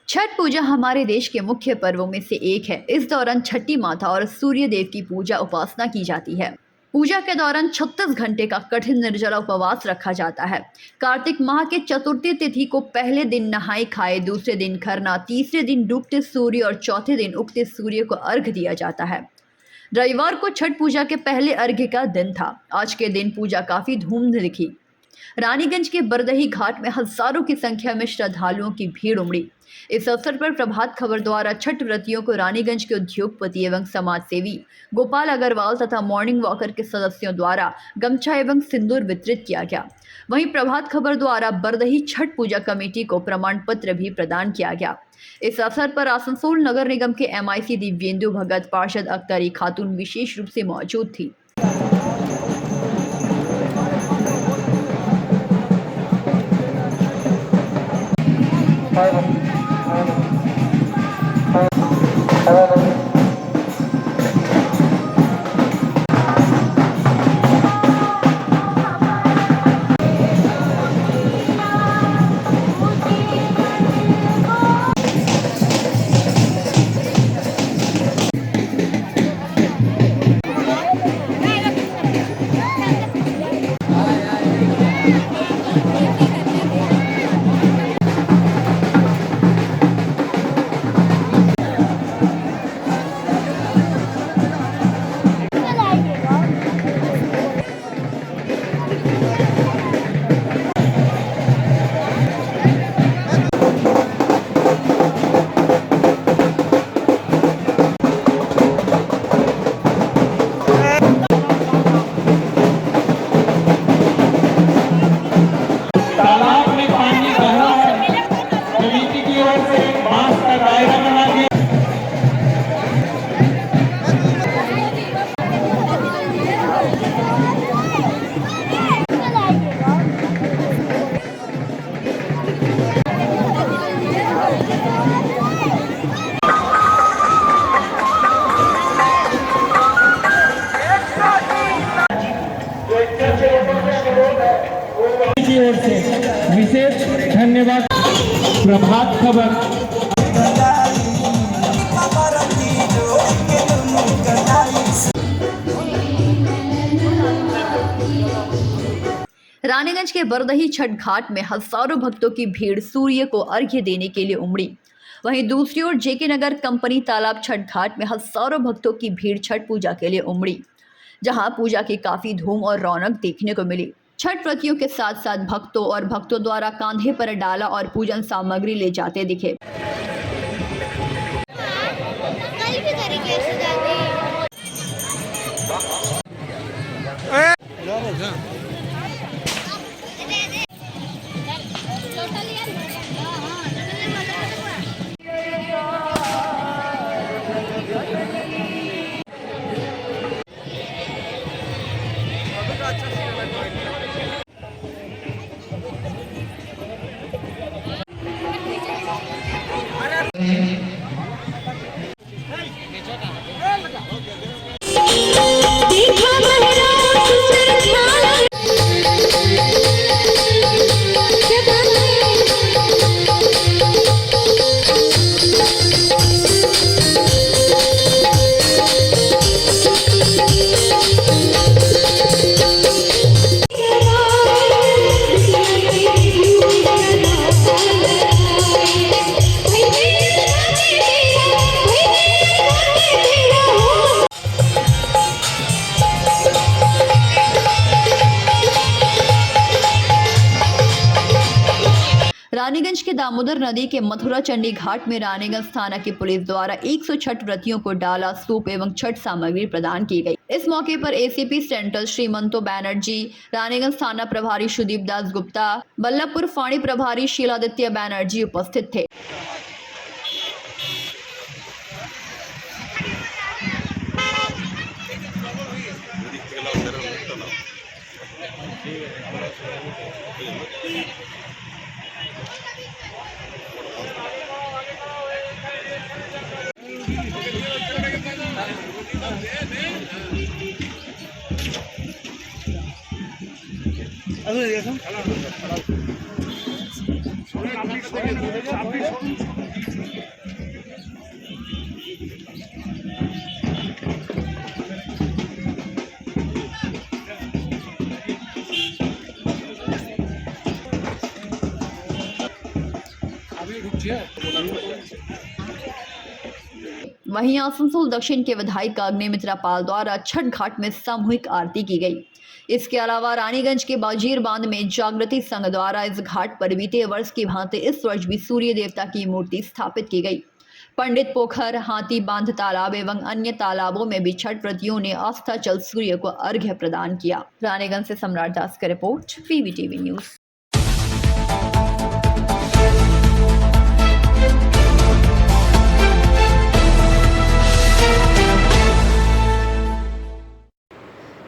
छठ पूजा हमारे देश के मुख्य पर्वों में से एक है। इस दौरान छठी माता और सूर्य देव की पूजा उपासना की जाती है। पूजा के दौरान 36 घंटे का कठिन निर्जला उपवास रखा जाता है। कार्तिक माह के चतुर्थी तिथि को पहले दिन नहाए खाए, दूसरे दिन खरना, तीसरे दिन डूबते सूर्य और चौथे दिन उगते सूर्य को अर्घ दिया जाता है। रविवार को छठ पूजा के पहले अर्घ्य का दिन था। आज के दिन पूजा काफी धूम दिखी। रानीगंज के बरदही घाट में हजारों की संख्या में श्रद्धालुओं की भीड़ उमड़ी। इस अवसर पर प्रभात खबर द्वारा छठ व्रतियों को रानीगंज के उद्योगपति एवं समाज सेवी गोपाल अग्रवाल तथा मॉर्निंग वॉकर के सदस्यों द्वारा गमछा एवं सिंदूर वितरित किया गया। वहीं प्रभात खबर द्वारा बरदही छठ पूजा कमेटी को प्रमाण पत्र भी प्रदान किया गया। इस अवसर पर आसनसोल नगर निगम के MIC दिव्येंदु भगत, पार्षद अख्तरी खातून विशेष रूप से मौजूद थी। की ओर से विशेष धन्यवाद। प्रभात खबर रानीगंज के बरदही छठ घाट में हजारों भक्तों की भीड़ सूर्य को अर्घ्य देने के लिए उमड़ी। वहीं दूसरी ओर JK नगर कंपनी तालाब छठ घाट में हजारों भक्तों की भीड़ छठ पूजा के लिए उमड़ी, जहां पूजा की काफी धूम और रौनक देखने को मिली। छठ व्रतियों के साथ साथ भक्तों द्वारा कांधे पर डाला और पूजन सामग्री ले जाते दिखे। रानीगंज के दामोदर नदी के मथुरा चंडी घाट में रानीगंज थाना की पुलिस द्वारा 100 छठ व्रतियों को डाला, सूप एवं छठ सामग्री प्रदान की गई। इस मौके पर ACP सेंट्रल श्रीमंतो बैनर्जी, रानीगंज थाना प्रभारी सुदीप दास गुप्ता, बल्लभपुर फाणी प्रभारी शीलादित्य बैनर्जी उपस्थित थे। अभी वहीं आसनसोल दक्षिण के विधायक अग्निमित्रा पाल द्वारा छठ घाट में सामूहिक आरती की गई। इसके अलावा रानीगंज के बाजीर बांध में जागृति संघ द्वारा इस घाट पर बीते वर्ष की भांति इस वर्ष भी सूर्य देवता की मूर्ति स्थापित की गई। पंडित पोखर, हाथी बांध तालाब एवं अन्य तालाबों में भी छठ व्रतियों ने आस्था चल सूर्य को अर्घ्य प्रदान किया। रानीगंज से सम्राट दास की रिपोर्ट, PVTV न्यूज।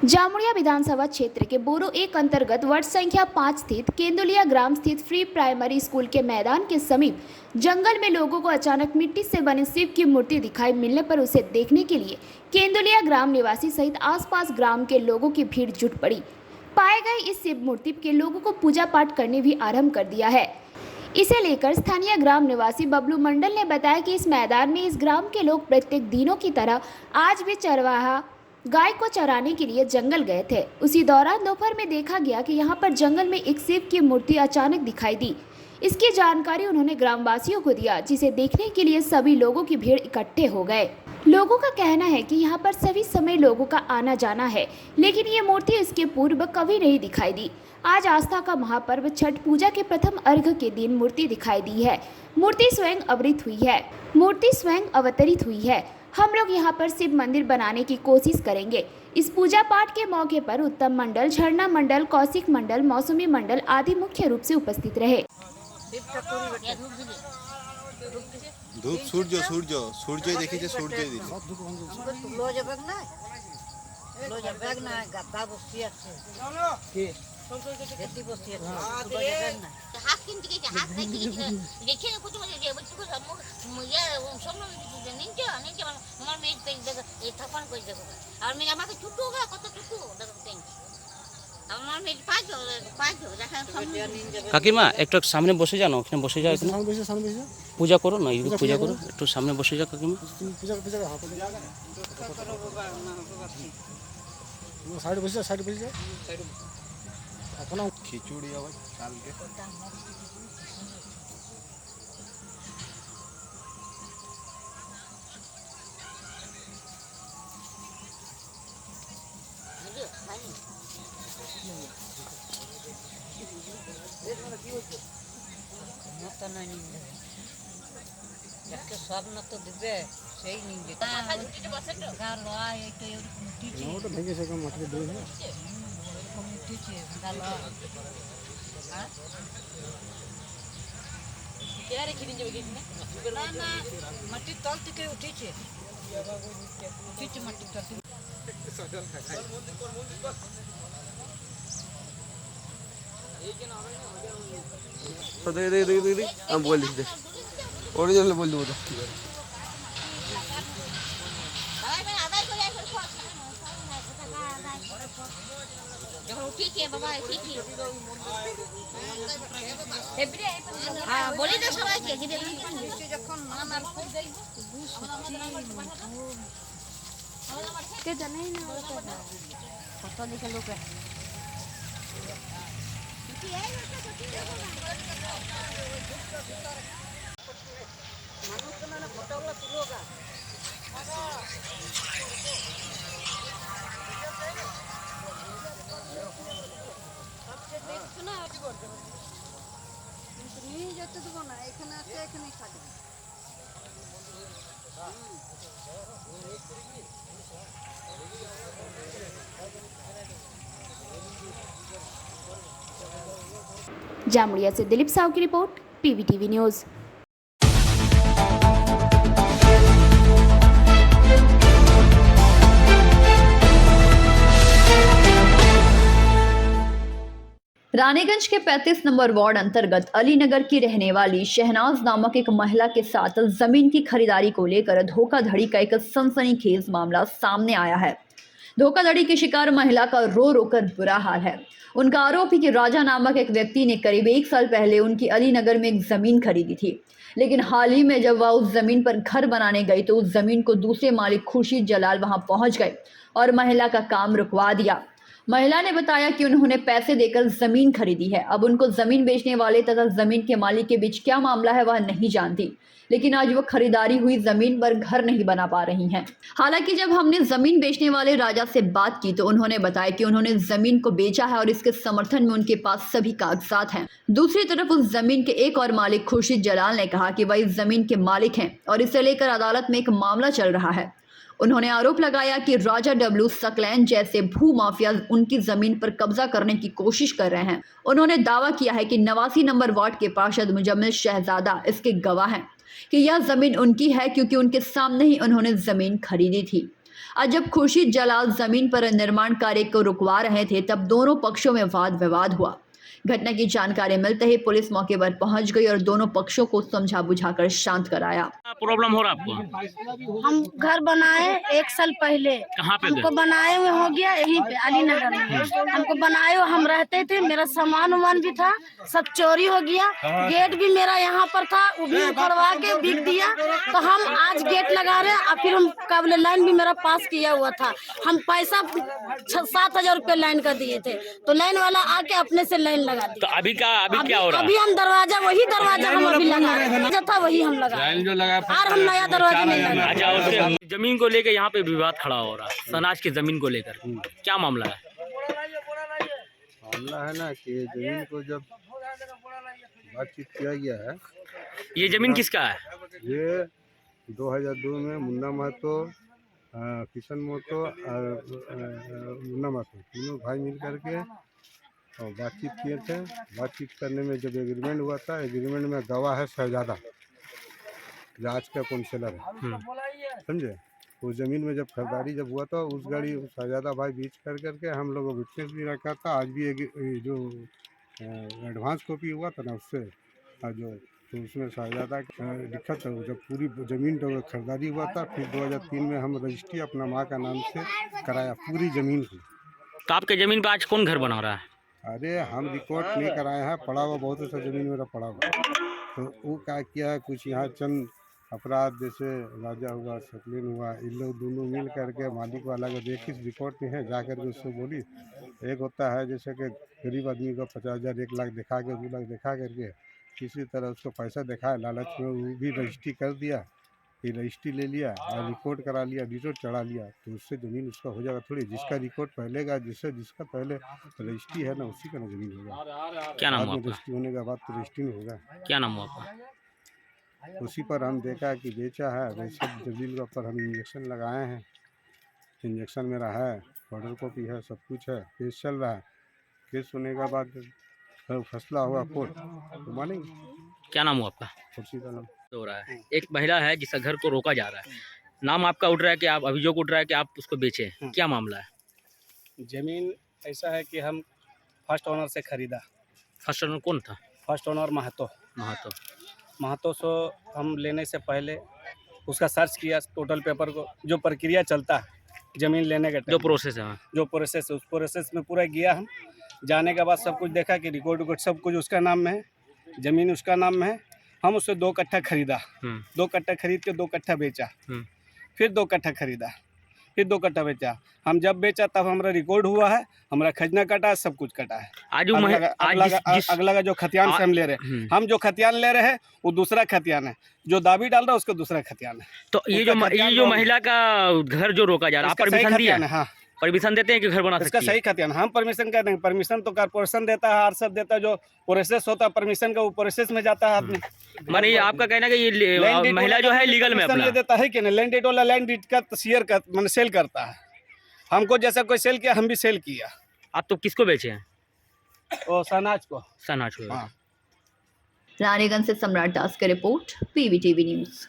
जामुड़िया विधानसभा क्षेत्र के बोरो 1 अंतर्गत वार्ड संख्या 5 स्थित केंदुलिया ग्राम स्थित फ्री प्राइमरी स्कूल के मैदान के समीप जंगल में लोगों को अचानक मिट्टी से बने शिव की मूर्ति दिखाई मिलने पर उसे देखने के लिए केंदुलिया ग्राम निवासी सहित आसपास ग्राम के लोगों की भीड़ जुट पड़ी। पाए गए इस शिव मूर्ति के लोगों को पूजा पाठ करने भी आरंभ कर दिया है। इसे लेकर स्थानीय ग्राम निवासी बबलू मंडल ने बताया कि इस मैदान में इस ग्राम के लोग प्रत्येक दिनों की तरह आज भी चरवाहा गाय को चराने के लिए जंगल गए थे। उसी दौरान दोपहर में देखा गया कि यहाँ पर जंगल में एक शिव की मूर्ति अचानक दिखाई दी। इसकी जानकारी उन्होंने ग्रामवासियों को दिया, जिसे देखने के लिए सभी लोगों की भीड़ इकट्ठे हो गए। लोगों का कहना है कि यहाँ पर सभी समय लोगों का आना जाना है, लेकिन ये मूर्ति इसके पूर्व कभी नहीं दिखाई दी। आज आस्था का महापर्व छठ पूजा के प्रथम अर्घ के दिन मूर्ति दिखाई दी है। मूर्ति स्वयं अवतरित हुई है। हम लोग यहाँ पर शिव मंदिर बनाने की कोशिश करेंगे। इस पूजा पाठ के मौके पर उत्तम मंडल, झरना मंडल, कौशिक मंडल, मौसमी मंडल आदि मुख्य रूप से उपस्थित रहे। ধূপ সূর্য সূর্য সূর্যই দেখেছে সূর্যই দিছে কাকিমা একটু সামনে বসে যাও না, ওখানে বসে যাও, এখানে পূজা করো না, এই পূজা করো, একটু সামনে বসে যাও কাকিমা। খিচুড়ি হবে কালকে স্বপ্ন তো দিবে সেই নিন্দে মাটির তল থেকে উঠেছে মাটির তল থেকে আমি বল দিচ্ছি ওরিজিনাল বল দেবো বলি তো সবাইকে কত দিকে লোক মানুষ মানে ফটোগুলো তুলো গা নিয়ে যেতে দেবো না, এখানে আছে এখানেই থাকবে। जामुड़िया से दिलीप साहू की रिपोर्ट, PVTV न्यूज। रानीगंज के 35 नंबर वार्ड अंतर्गत अलीनगर की रहने वाली शहनाज नामक एक महिला के साथ जमीन की खरीदारी को लेकर धोखाधड़ी का एक सनसनीखेज मामला सामने आया है। धोखाधड़ी की शिकार महिला का रो रो कर बुरा हाल है। उनका आरोप है कि राजा नामक एक व्यक्ति ने करीब 1 साल पहले उनकी अलीनगर में एक जमीन खरीदी थी, लेकिन हाल ही में जब वह उस जमीन पर घर बनाने गई तो उस जमीन को दूसरे मालिक खुर्शीद जलाल वहां पहुंच गए और महिला का काम रुकवा दिया। महिला ने बताया कि उन्होंने पैसे देकर जमीन खरीदी है। अब उनको जमीन बेचने वाले तथा जमीन के मालिक के बीच क्या मामला है वह नहीं जानती, लेकिन आज वो खरीदारी हुई जमीन पर घर नहीं बना पा रही हैं। हालांकि जब हमने जमीन बेचने वाले राजा से बात की तो उन्होंने बताया कि उन्होंने जमीन को बेचा है और इसके समर्थन में उनके पास सभी कागजात हैं। दूसरी तरफ उस जमीन के एक और मालिक खुर्शीद जलाल ने कहा कि वह इस जमीन के मालिक हैं और इसे लेकर अदालत में एक मामला चल रहा है। उन्होंने आरोप लगाया कि राजा डब्ल्यू सकलैन जैसे भू माफिया उनकी जमीन पर कब्जा करने की कोशिश कर रहे हैं। उन्होंने दावा किया है कि 89 नंबर वार्ड के पार्षद मुजम्मिल शहजादा इसके गवाह हैं कि यह जमीन उनकी है, क्योंकि उनके सामने ही उन्होंने जमीन खरीदी थी। आज जब खुर्शीद जलाल जमीन पर निर्माण कार्य को रुकवा रहे थे तब दोनों पक्षों में वाद विवाद हुआ। घटना की जानकारी मिलते ही पुलिस मौके पर पहुंच गई और दोनों पक्षों को समझा बुझाकर शांत कराया। क्या प्रॉब्लम हो रहा है आपको? हम घर बनाए 1 साल पहले। कहाँ पे हमको बनाए हुए हो गया यहीं पे अलीनगर में। हमको बनाए हुए हम रहते थे, मेरा सामान वामान भी था, सब चोरी हो गया। गेट भी मेरा यहाँ पर था, वो भी उखड़वा के बिक दिया। तो हम आज गेट लगा रहे हैं और फिर हम काबिल लाइन भी मेरा पास किया हुआ था। हम पैसा 7,000 रुपये लाइन का दिए थे, तो लाइन वाला आके अपने से लाइन लगा तो दिया। अभी क्या हो रहा है? अभी हम वही दरवाजा हम अभी लगा रहे थे, था वही हम लगा और हम नया दरवाजा नहीं लगा। अच्छा, उसके जमीन को लेकर यहाँ पे विवाद खड़ा हो रहा है, सनाज की जमीन को लेकर क्या मामला है? मामला है ना कि जमीन को जब बातचीत किया गया है, ये जमीन किसका है? ये 2002 में मुन्ना महतो, किशन महतो और मुन्ना महतो तीनों भाई मिल करके और बातचीत किए थे। बातचीत करने में जब एग्रीमेंट हुआ था, एग्रीमेंट में गवाह है शहजादा, राज का काउंसिलर है, समझे। उस ज़मीन में जब खरीदारी जब हुआ था, उस गाड़ी शहजादा भाई बीच करके हम लोग विटनेस भी रखा था। आज भी जो एडवांस कॉपी हुआ था ना उससे जो, तो उसमें शहजादा लिखा था। जब पूरी ज़मीन तो खरीदारी हुआ था, फिर 2003 में हम रजिस्ट्री अपना माँ का नाम से कराया पूरी ज़मीन की। तो आपके जमीन पे आज कौन घर बना रहा है? अरे हम रिकॉर्ड नहीं कराए हैं, पड़ा हुआ बहुत सा ज़मीन मेरा पड़ा हुआ। तो वो क्या किया है, कुछ यहाँ चंद अपराध जैसे राजा हुआ, सकलीन हुआ, इन लोग दोनों मिल करके मालिक वाला को देखी रिकॉर्ड में है, जा कर के उससे बोली। एक होता है जैसे कि गरीब आदमी को 50,000 1 लाख दिखा के 2 लाख दिखा करके किसी तरह उसको पैसा दिखाए लालच में, वो भी रजिस्ट्री कर दिया, फिर रजिस्ट्री ले लिया और रिकॉर्ड करा लिया, डिटो चढ़ा लिया, तो उससे ज़मीन उसका हो जाएगा थोड़ी। जिसका रिकॉर्ड पहले का जिसका पहले रजिस्ट्री है ना, उसी का ना ज़मीन होगा। क्या नाम हुआ बाद में आपका? रजिस्ट्री होने के बाद तो रजिस्ट्री में होगा। क्या नाम हुआ आपका? उसी पर हम देखा कि बेचा है, वैसे जमीन के ऊपर हम इंजेक्शन लगाए हैं। इंजेक्शन मेरा है, ऑर्डर कॉपी है, सब कुछ है, केस चल रहा है। केस होने के बाद फैसला हुआ कोर्ट तो मानेंगे। क्या नाम हुआ आपका? खुर्शीद आलम। हो रहा है, एक महिला है जिसका घर को रोका जा रहा है, नाम आपका उठ रहा है कि आप अभियोग उठ रहा है कि आप उसको बेचे, क्या मामला है? ज़मीन ऐसा है कि हम फर्स्ट ओनर से ख़रीदा। फर्स्ट ओनर कौन था? फर्स्ट ओनर महतो से हम लेने से पहले उसका सर्च किया, टोटल पेपर को, जो प्रक्रिया चलता है ज़मीन लेने का, जो प्रोसेस है, जो प्रोसेस है, उस प्रोसेस में पूरा गया। हम जाने के बाद सब कुछ देखा कि रिकॉर्ड सब कुछ उसका नाम में है, ज़मीन उसका नाम में है। हम उससे 2 कट्ठा खरीदा, 2 कट्ठा खरीद के 2 कट्ठा बेचा, फिर 2 कट्ठा खरीदा, फिर 2 कट्ठा बेचा। हम जब बेचा तब हमारा रिकॉर्ड हुआ है, हमारा खजना कटा है, सब कुछ कटा है। अगला का जो खतियान से हम ले रहे हैं, हम जो खतियान ले रहे हैं वो दूसरा खतियान है, जो दाबी डाल रहा है उसका दूसरा खतियान है। तो ये जो महिला का घर जो रोका जा रहा है, आप परमिशन दिया? हाँ, परमिशन देते हैं कि घर बना सकती है? इसका सही खतियान हम परमिशन कर देंगे। परमिशन तो कॉर्पोरेशन देता है, आरसब देता है, जो प्रोसेस होता है परमिशन का वो प्रोसेस में जाता है आदमी। माने आपका कहना है कि ये महिला जो है लीगल में अपना देता है कि नहीं, लैंड डीड वाला लैंड डीड का शेयर का मैंने सेल करता है। हमको जैसा कोई सेल किया, हम भी सेल किया। आप तो किसको बेचे हैं? वो सनाज को। हाँ। रानीगंज से सम्राट दास की रिपोर्ट, PVTV न्यूज़।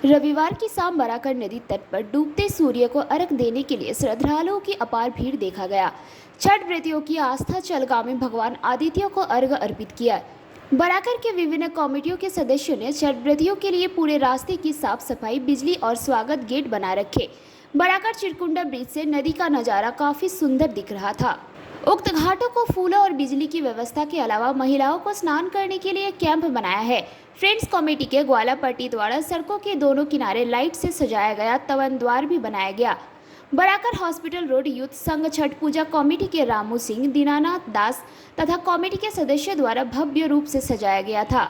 रविवार की शाम बराकर नदी तट पर डूबते सूर्य को अर्घ देने के लिए श्रद्धालुओं की अपार भीड़ देखा गया। छठ व्रतियों की आस्था चलगामी भगवान आदित्य को अर्घ अर्पित किया। बराकर के विभिन्न कमेटियों के सदस्यों ने छठ व्रतियों के लिए पूरे रास्ते की साफ सफाई, बिजली और स्वागत गेट बना रखे। बराकर चिरकुंडा ब्रिज से नदी का नज़ारा काफी सुंदर दिख रहा था। उक्त घाटों को फूलों और बिजली की व्यवस्था के अलावा महिलाओं को स्नान करने के लिए कैंप बनाया है। फ्रेंड्स कमेटी के ग्वालापट्टी द्वारा सड़कों के दोनों किनारे लाइट से सजाया गया तवन द्वार भी बनाया गया। बराकर हॉस्पिटल रोड यूथ संघ छठ पूजा कमेटी के रामू सिंह, दीनानाथ दास तथा कमेटी के सदस्य द्वारा भव्य रूप से सजाया गया था।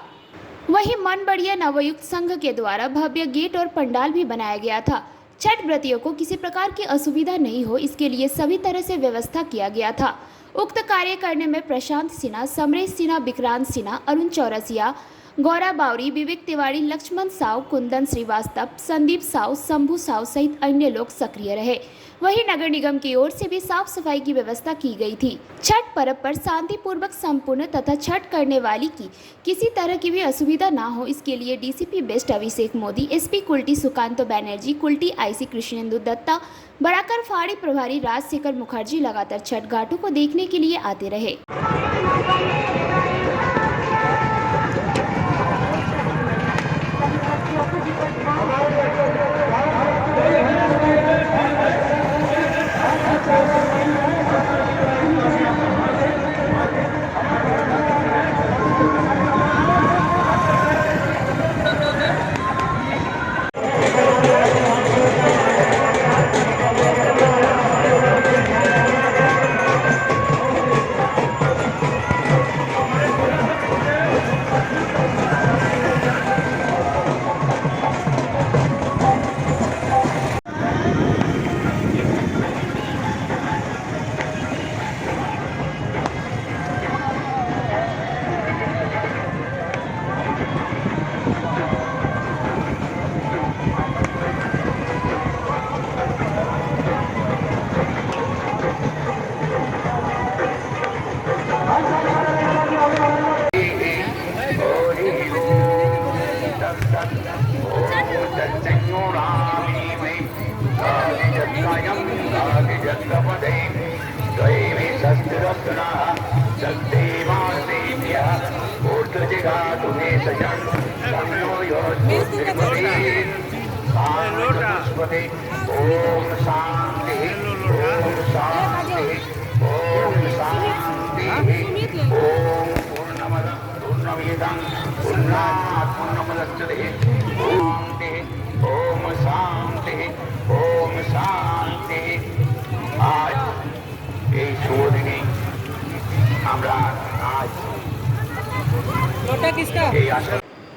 वहीं मनबड़िया नवयुक्त संघ के द्वारा भव्य गेट और पंडाल भी बनाया गया था। छठ व्रतियों को किसी प्रकार की असुविधा नहीं हो, इसके लिए सभी तरह से व्यवस्था किया गया था। उक्त कार्य करने में प्रशांत सिन्हा, समरेश सिन्हा, विक्रांत सिन्हा, अरुण चौरसिया, गौरा बावरी, विवेक तिवारी, लक्ष्मण साव, कुंदन श्रीवास्तव, संदीप साव, शंभू साव सहित अन्य लोग सक्रिय रहे। वहीं नगर निगम की ओर से भी साफ सफाई की व्यवस्था की गई थी। छठ पर्व पर शांतिपूर्वक संपूर्ण तथा छठ करने वाली की किसी तरह की भी असुविधा ना हो, इसके लिए डीसीपी बेस्ट अभिषेक मोदी, एसपी कुल्टी सुकांतो बैनर्जी, कुल्टी आईसी कृष्णेंदु दत्ता, बराकर फाड़ी प्रभारी राजशेखर मुखर्जी लगातार छठ घाटों को देखने के लिए आते रहे।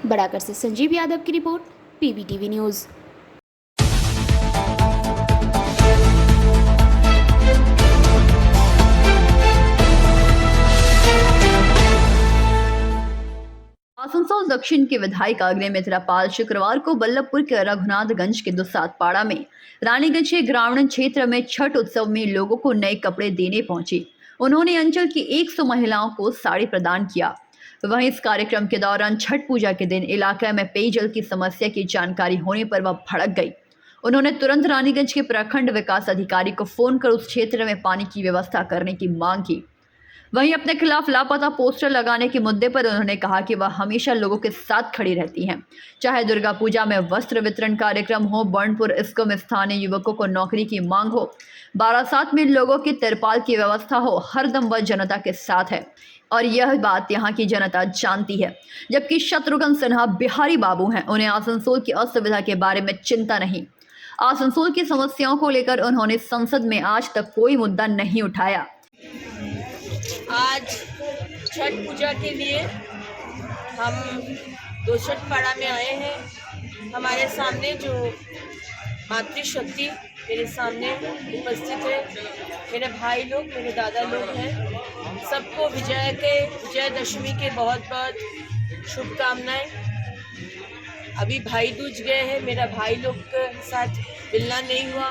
बराकर से संजीव यादव की रिपोर्ट, पीबीटीवी न्यूज़। आसनसोल दक्षिण के विधायक अग्नि मित्रापाल शुक्रवार को बल्लभपुर के रघुनाथगंज के दुसात पाड़ा में रानीगंज के ग्रामीण क्षेत्र में छठ उत्सव में लोगों को नए कपड़े देने पहुंचे। उन्होंने अंचल की 100 महिलाओं को साड़ी प्रदान किया। वहीं इस कार्यक्रम के दौरान छठ पूजा के दिन इलाके में पेयजल की समस्या की जानकारी होने पर वह भड़क गई। उन्होंने तुरंत रानीगंज के प्रखंड विकास अधिकारी को फोन कर उस क्षेत्र में पानी की व्यवस्था करने की मांग की। वहीं अपने खिलाफ लापता पोस्टर लगाने के मुद्दे पर उन्होंने कहा कि वह हमेशा लोगों के साथ खड़ी रहती हैं, चाहे दुर्गा पूजा में वस्त्र वितरण कार्यक्रम हो, बर्नपुर इस्को में स्थानीय युवकों को नौकरी की मांग हो, बारासात में लोगों की तिरपाल की व्यवस्था हो, हरदम वह जनता के साथ है और यह बात यहाँ की जनता जानती है। जबकि शत्रुघ्न सिन्हा बिहारी बाबू हैं, उन्हें आसनसोल की असुविधा के बारे में चिंता नहीं। आसनसोल की समस्याओं को लेकर उन्होंने संसद में आज तक कोई मुद्दा नहीं उठाया। आज छठ पूजा के लिए हम दोसठ पाड़ा में आए हैं। हमारे सामने जो मातृशक्ति मेरे सामने उपस्थित है, मेरे भाई लोग, मेरे दादा लोग हैं। सबको विजयदशमी के बहुत बहुत शुभकामनाएं। अभी भाई दूज गए हैं, मेरा भाई लोग के साथ मिलना नहीं हुआ,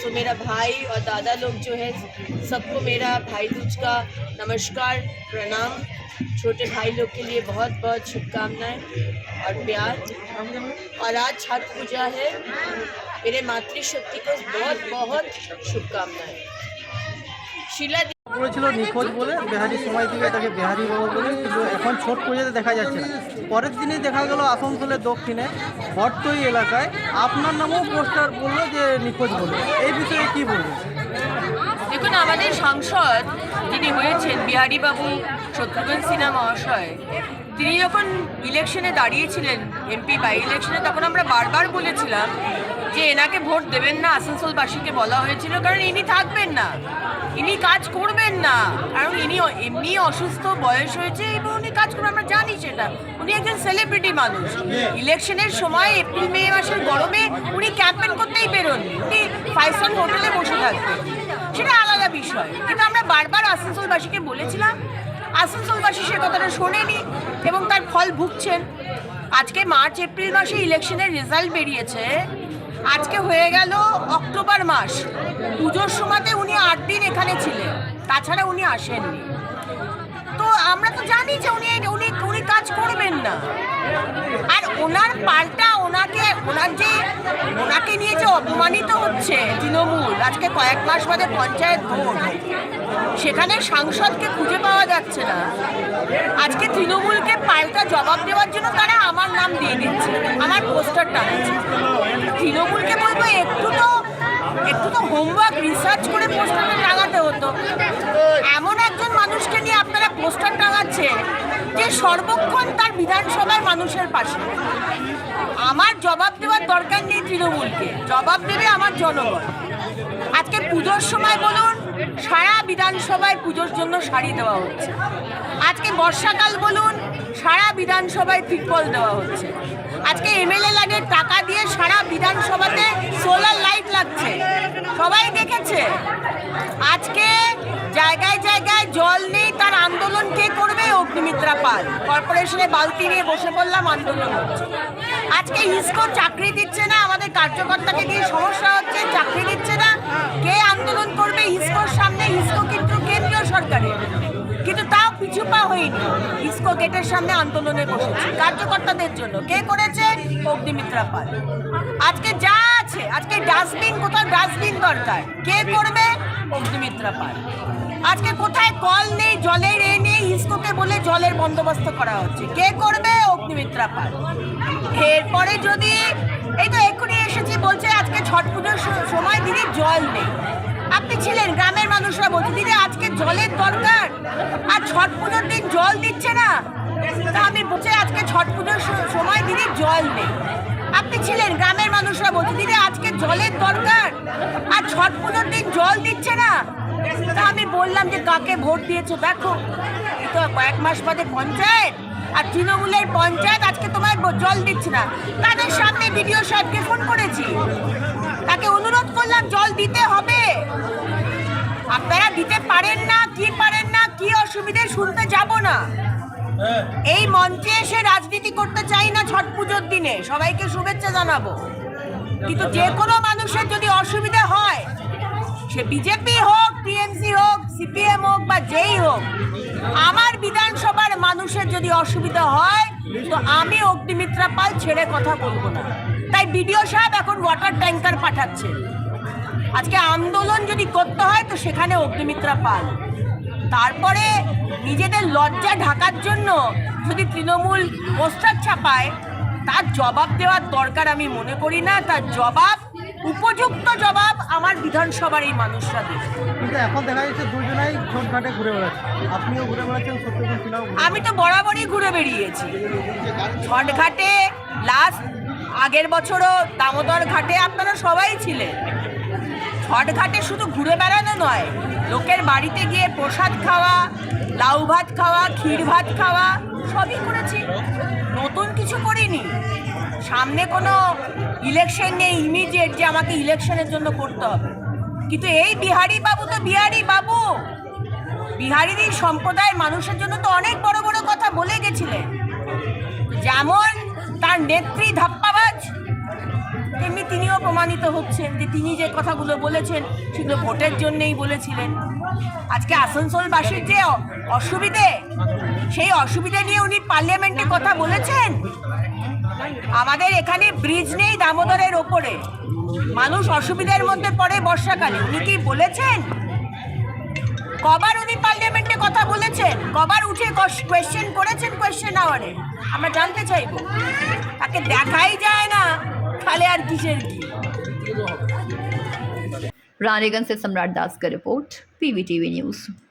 तो मेरा भाई और दादा लोग जो है सबको मेरा भाई दूज का नमस्कार, प्रणाम। छोटे भाई लोग के लिए बहुत बहुत शुभकामनाएं और प्यार। और आज छठ पूजा है, मेरे मातृशक्ति को बहुत बहुत शुभकामनाएं। शीला বলেছিল নিখোঁজ বলে বিহারি সময় থেকে তাকে বিহারি বাবা বলে, কিন্তু এখন ছোট পর্যায়ে দেখা যাচ্ছে না। পরের দিনে দেখা গেল আসানসোলের দক্ষিণে ভট্টই এলাকায় আপনার নামও পোস্টার বললো যে নিখোঁজ বলে। এই বিষয়ে কি বলবেন? দেখুন, আমাদের সাংসদ যিনি হয়েছেন বিহারীবাবু শত্রুঘ্ন সিনহা মহাশয়, তিনি যখন ইলেকশনে দাঁড়িয়েছিলেন এমপি বাই ইলেকশনে, তখন আমরা বারবার বলেছিলাম যে এনাকে ভোট দেবেন না। আসানসোলবাসীকে বলা হয়েছিল, কারণ ইনি থাকবেন না, ইনি কাজ করবেন না, কারণ ইনি এমনি অসুস্থ, বয়স হয়েছে এবং উনি কাজ করবেন, আমরা জানি সেটা। উনি একজন সেলিব্রিটি মানুষ। ইলেকশনের সময় এপ্রিল মে মাসের গরমে উনি ক্যাম্পেন করতেই বেরোননি, উনি 5 স্টার হোটেলে বসে থাকতেন, সেটা আলাদা বিষয়। কিন্তু আমরা বারবার আসানসোলবাসীকে বলেছিলাম, আসানসোলবাসী সে কথাটা শোনেনি এবং তার ফল ভুগছেন। আজকে মার্চ এপ্রিল মাসে ইলেকশনের রেজাল্ট বেরিয়েছে, আজকে হয়ে গেল অক্টোবর মাস। পুজোর সময়তে উনি 8 দিন এখানে ছিলেন, তাছাড়া উনি আসেননি। তো আমরা তো জানি যে উনি উনি কাজ করবেন না। আর ওনার পাল্টা ওনাকে নিয়ে যে অপমানিত হচ্ছে তৃণমূল, আজকে কয়েক মাস বাদে পঞ্চায়েত ভোট, সেখানে সাংসদকে খুঁজে পাওয়া যাচ্ছে না। আজকে তৃণমূলকে পাল্টা জবাব দেওয়ার জন্য তারা আমার নাম দিয়ে দিচ্ছে, আমার পোস্টার টানাচ্ছে। তৃণমূলকে বলবো একটু তো হোমওয়ার্ক রিসার্চ করে পোস্টারটা টাঙাতে হতো। এমন একজন মানুষকে নিয়ে আপনারা পোস্টার টাঙাচ্ছে যে সর্বক্ষণ তার বিধানসভায় মানুষের পাশে। আমার জবাব দেওয়ার দরকার নেই তৃণমূলকে, জবাব দেবে আমার জনগণ। আজকে পুজোর সময় বলুন, সারা বিধানসভায় পুজোর জন্য শাড়ি দেওয়া হচ্ছে। আজকে বর্ষাকাল বলুন, সারা বিধানসভায় তিরপল দেওয়া হচ্ছে। আজকে এমএলএ লাগে টাকা দিয়ে সারা বিধানসভাতে সোলার লাইট লাগছে, সবাই দেখেছে। আজকে জায়গায় জায়গায় জল নেই, তার আন্দোলন কে করবে? অগ্নিমিত্রা পাল। কর্পোরেশনে বালতি নিয়ে বসে পড়লাম, আন্দোলন হচ্ছে। আজকে ইসকো চাকরি দিচ্ছে না, আমাদের কার্যকর্তাকে দিয়ে সমস্যা হচ্ছে, চাকরি দিচ্ছে না। কে আন্দোলন করবে ইসকোর সামনে? ইসকো কিন্তু কেন্দ্রীয় সরকারের, কিন্তু তাও পিছু পা হয়নি। ইসকো গেটের সামনে আন্দোলনে বসেছে কার্যকর্তাদের জন্য। কে করেছে? অগ্নিমিত্রা পাল। আজকে যা আছে, আজকে ডাস্টবিন, কোথাও ডাস্টবিন দরকার, কে করবে? অগ্নিমিত্রা পাল। আজকে কোথায় কল নেই, জলের নেই, ইসকোকে বলে জলের বন্দোবস্ত করা হচ্ছে, কে করবে? অগ্নিমিত্রা পাল। এরপরে যদি এই তো এক্ষুনি এসেছি বলছে আজকে ছট পুজোর সময় দিদি জল নেই। আপনি ছিলেন, গ্রামের মানুষরা বলছে দিদি আজকে জলের দরকার, আর ছট পুজোর দিন জল দিচ্ছে না। তা আমি বলছি আজকে ছট পুজোর সময় দিদি জল নেই। আপনি ছিলেন, গ্রামের মানুষরা বলছে দিদি আজকে জলের দরকার, আর ছট পুজোর দিন জল দিচ্ছে না। তা আমি বললাম যে কাকে ভোট দিয়েছো দেখো, এই তো কয়েক মাস বাদে পঞ্চায়েত, আর তৃণমূলের পঞ্চায়েত আজকে তোমায় জল দিচ্ছে না। তাদের সামনে বিডিও সাহেবকে ফোন করেছি, তাকে অনুরোধ করলাম জল দিতে হবে। আপনারা দিতে পারেন না, কি অসুবিধে শুনতে যাব না। এই মঞ্চে এসে রাজনীতি করতে চাই না ছট পুজোর দিনে, সবাইকে শুভেচ্ছা জানাবো। কিন্তু যে কোনো মানুষের যদি অসুবিধা হয়, সে বিজেপি হোক, টিএমসি হোক, সিপিএম হোক বা যেই হোক, আমার বিধানসভার মানুষের যদি অসুবিধা হয় তো আমি অগ্নিমিত্রা পাল ছেড়ে কথা বলবো না। তাই বিডিও সাহেব এখন ওয়াটার ট্যাঙ্কার পাঠাচ্ছে। আজকে আন্দোলন যদি করতে হয় তো সেখানে অগ্নিমিত্রা পাল। তারপরে নিজেদের লজ্জা ঢাকার জন্য যদি তৃণমূল পোস্টার ছাপায়, তার জবাব দেওয়ার দরকার আমি মনে করি না। তার জবাব, উপযুক্ত জবাব আমার বিধানসভার এই মানুষরা দেবে। কিন্তু এখন দেখা যাচ্ছে দুজনাই ছোটঘাটে ঘুরে বেড়াচ্ছে, আপনিও ঘুরে বেড়াচ্ছেন, শত্রুঘ্ন সিনহাও। আমি তো বরাবরই ঘুরে বেরিয়েছি ছটঘাটে। লাস্ট আগের বছরও দামোদর ঘাটে আপনারা সবাই ছিলেন। ছটঘাটে শুধু ঘুরে বেড়ানো নয়, লোকের বাড়িতে গিয়ে প্রসাদ খাওয়া, লাউ ভাত খাওয়া, ক্ষীর ভাত খাওয়া, সবই করেছি, নতুন কিছু করিনি। সামনে কোনো ইলেকশন নেই ইমিডিয়েট যে আমাকে ইলেকশনের জন্য করতে হবে। কিন্তু এই বিহারী বাবু তো বিহারী বাবু, বিহারিদের সম্প্রদায়ের মানুষের জন্য তো অনেক বড় বড় কথা বলে গেছিলেন। যেমন তার নেত্রী ধাপ্পাবাজ, তেমনি তিনিও প্রমাণিত হচ্ছেন যে তিনি যে কথাগুলো বলেছেন সেগুলো ভোটের জন্যই বলেছিলেন। আজকে আসানসোলবাসীর যে অসুবিধে, সেই অসুবিধে নিয়ে উনি পার্লামেন্টে কথা বলেছেন। আমাদের এখানে ব্রিজ নেই দামোদরের ওপরে, মানুষ অসুবিধার মধ্যে পড়ে বর্ষাকালে, উনি কি বলেছেন? কবার উনি পার্লামেন্টে কথা বলেছেন? কবার উঠে কোয়েশ্চেন করেছেন কোয়েশ্চেন আওয়ারে? আমরা জানতে চাইব। তাকে দেখাই যায় না, তাহলে আর কিসের কি? रानीगंज से सम्राट दास का रिपोर्ट, PVTV न्यूज़।